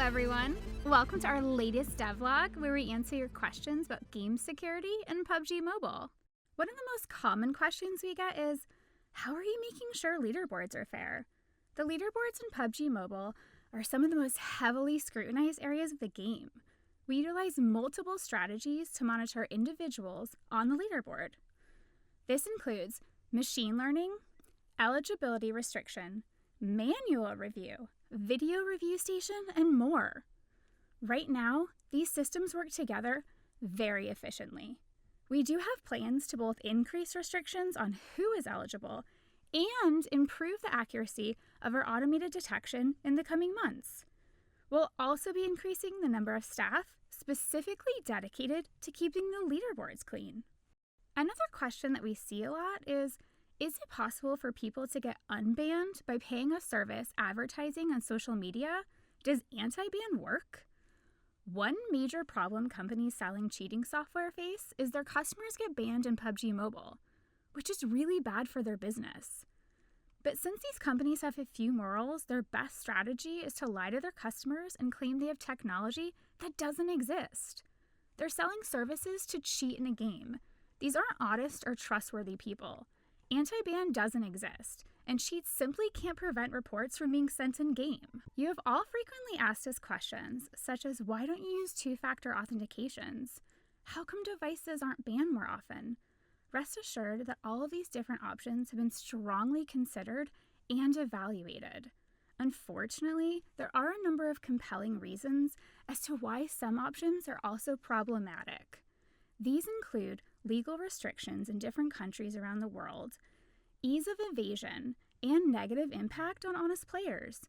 everyone. Welcome to our latest devlog where we answer your questions about game security and PUBG Mobile. One of the most common questions we get is, how are you making sure leaderboards are fair? The leaderboards in PUBG Mobile are some of the most heavily scrutinized areas of the game. We utilize multiple strategies to monitor individuals on the leaderboard. This includes machine learning, eligibility restriction, manual review, video review station, and more. Right now, these systems work together very efficiently. We do have plans to both increase restrictions on who is eligible and improve the accuracy of our automated detection in the coming months. We'll also be increasing the number of staff specifically dedicated to keeping the leaderboards clean. Another question that we see a lot is it possible for people to get unbanned by paying a service advertising on social media? Does anti-ban work? One major problem companies selling cheating software face is their customers get banned in PUBG Mobile, which is really bad for their business. But since these companies have a few morals, their best strategy is to lie to their customers and claim they have technology that doesn't exist. They're selling services to cheat in a game. These aren't honest or trustworthy people. Anti-ban doesn't exist, and cheats simply can't prevent reports from being sent in-game. You have all frequently asked us questions, such as why don't you use two-factor authentications? How come devices aren't banned more often? Rest assured that all of these different options have been strongly considered and evaluated. Unfortunately, there are a number of compelling reasons as to why some options are also problematic. These include legal restrictions in different countries around the world, ease of evasion, and negative impact on honest players.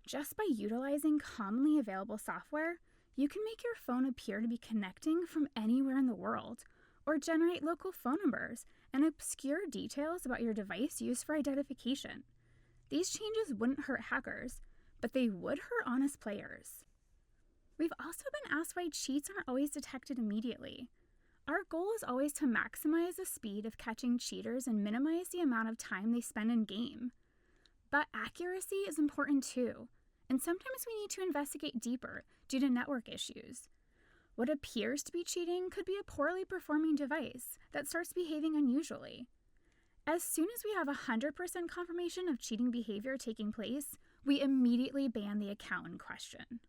Just by utilizing commonly available software, you can make your phone appear to be connecting from anywhere in the world, or generate local phone numbers and obscure details about your device used for identification. These changes wouldn't hurt hackers, but they would hurt honest players. We've also been asked why cheats aren't always detected immediately. Our goal is always to maximize the speed of catching cheaters and minimize the amount of time they spend in-game. But accuracy is important too, and sometimes we need to investigate deeper due to network issues. What appears to be cheating could be a poorly performing device that starts behaving unusually. As soon as we have 100% confirmation of cheating behavior taking place, we immediately ban the account in question.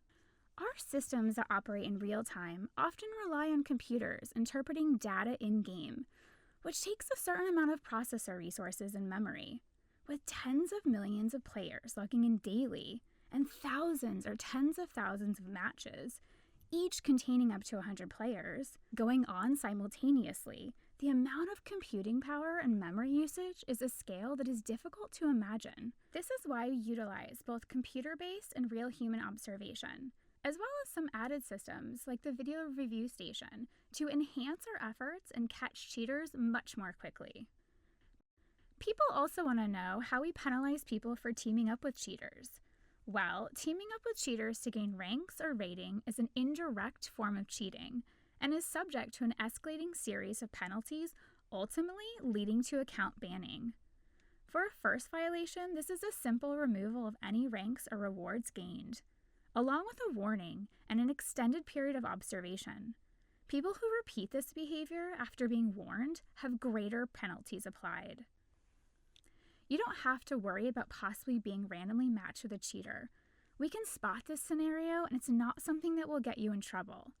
Our systems that operate in real time often rely on computers interpreting data in-game, which takes a certain amount of processor resources and memory. With tens of millions of players logging in daily and thousands or tens of thousands of matches, each containing up to 100 players, going on simultaneously, the amount of computing power and memory usage is a scale that is difficult to imagine. This is why we utilize both computer-based and real human observation, as well as some added systems like the video review station to enhance our efforts and catch cheaters much more quickly. People also want to know how we penalize people for teaming up with cheaters. Well, teaming up with cheaters to gain ranks or rating is an indirect form of cheating and is subject to an escalating series of penalties, ultimately leading to account banning. For a first violation, this is a simple removal of any ranks or rewards gained, along with a warning and an extended period of observation. People who repeat this behavior after being warned have greater penalties applied. You don't have to worry about possibly being randomly matched with a cheater. We can spot this scenario and it's not something that will get you in trouble.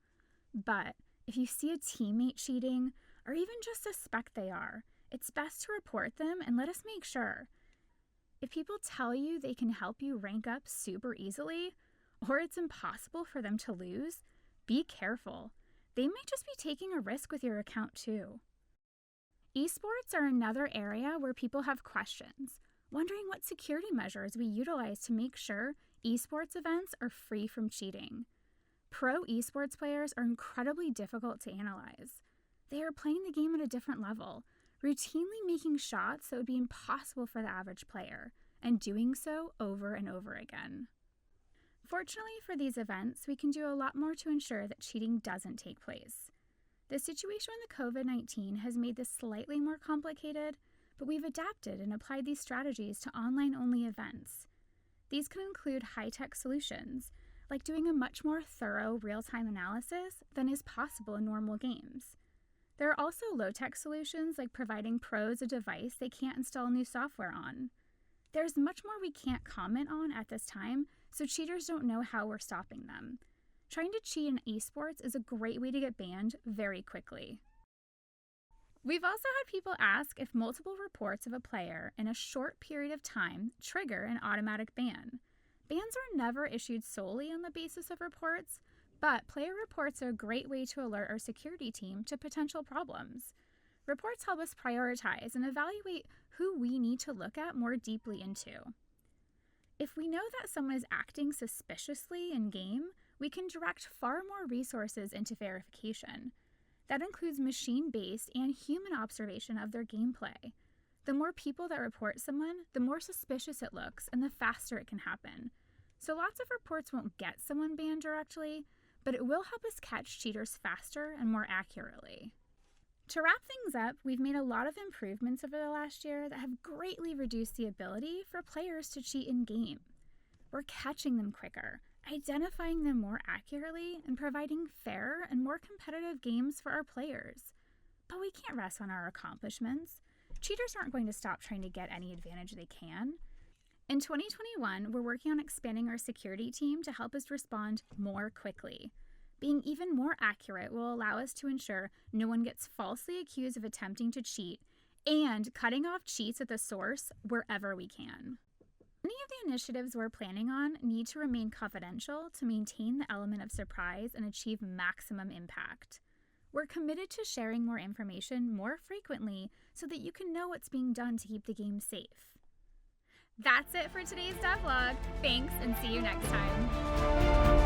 But if you see a teammate cheating, or even just suspect they are, it's best to report them and let us make sure. If people tell you they can help you rank up super easily, or it's impossible for them to lose, be careful. They might just be taking a risk with your account too. Esports are another area where people have questions, wondering what security measures we utilize to make sure esports events are free from cheating. Pro esports players are incredibly difficult to analyze. They are playing the game at a different level, routinely making shots that would be impossible for the average player, and doing so over and over again. Fortunately for these events, we can do a lot more to ensure that cheating doesn't take place. The situation with COVID-19 has made this slightly more complicated, but we've adapted and applied these strategies to online-only events. These can include high-tech solutions, like doing a much more thorough real-time analysis than is possible in normal games. There are also low-tech solutions like providing pros a device they can't install new software on. There's much more we can't comment on at this time, so cheaters don't know how we're stopping them. Trying to cheat in esports is a great way to get banned very quickly. We've also had people ask if multiple reports of a player in a short period of time trigger an automatic ban. Bans are never issued solely on the basis of reports, but player reports are a great way to alert our security team to potential problems. Reports help us prioritize and evaluate who we need to look at more deeply into. If we know that someone is acting suspiciously in-game, we can direct far more resources into verification. That includes machine-based and human observation of their gameplay. The more people that report someone, the more suspicious it looks and the faster it can happen. So lots of reports won't get someone banned directly, but it will help us catch cheaters faster and more accurately. To wrap things up, we've made a lot of improvements over the last year that have greatly reduced the ability for players to cheat in-game. We're catching them quicker, identifying them more accurately, and providing fairer and more competitive games for our players. But we can't rest on our accomplishments. Cheaters aren't going to stop trying to get any advantage they can. In 2021, we're working on expanding our security team to help us respond more quickly. Being even more accurate will allow us to ensure no one gets falsely accused of attempting to cheat and cutting off cheats at the source wherever we can. Many of the initiatives we're planning on need to remain confidential to maintain the element of surprise and achieve maximum impact. We're committed to sharing more information more frequently so that you can know what's being done to keep the game safe. That's it for today's devlog. Thanks, and see you next time.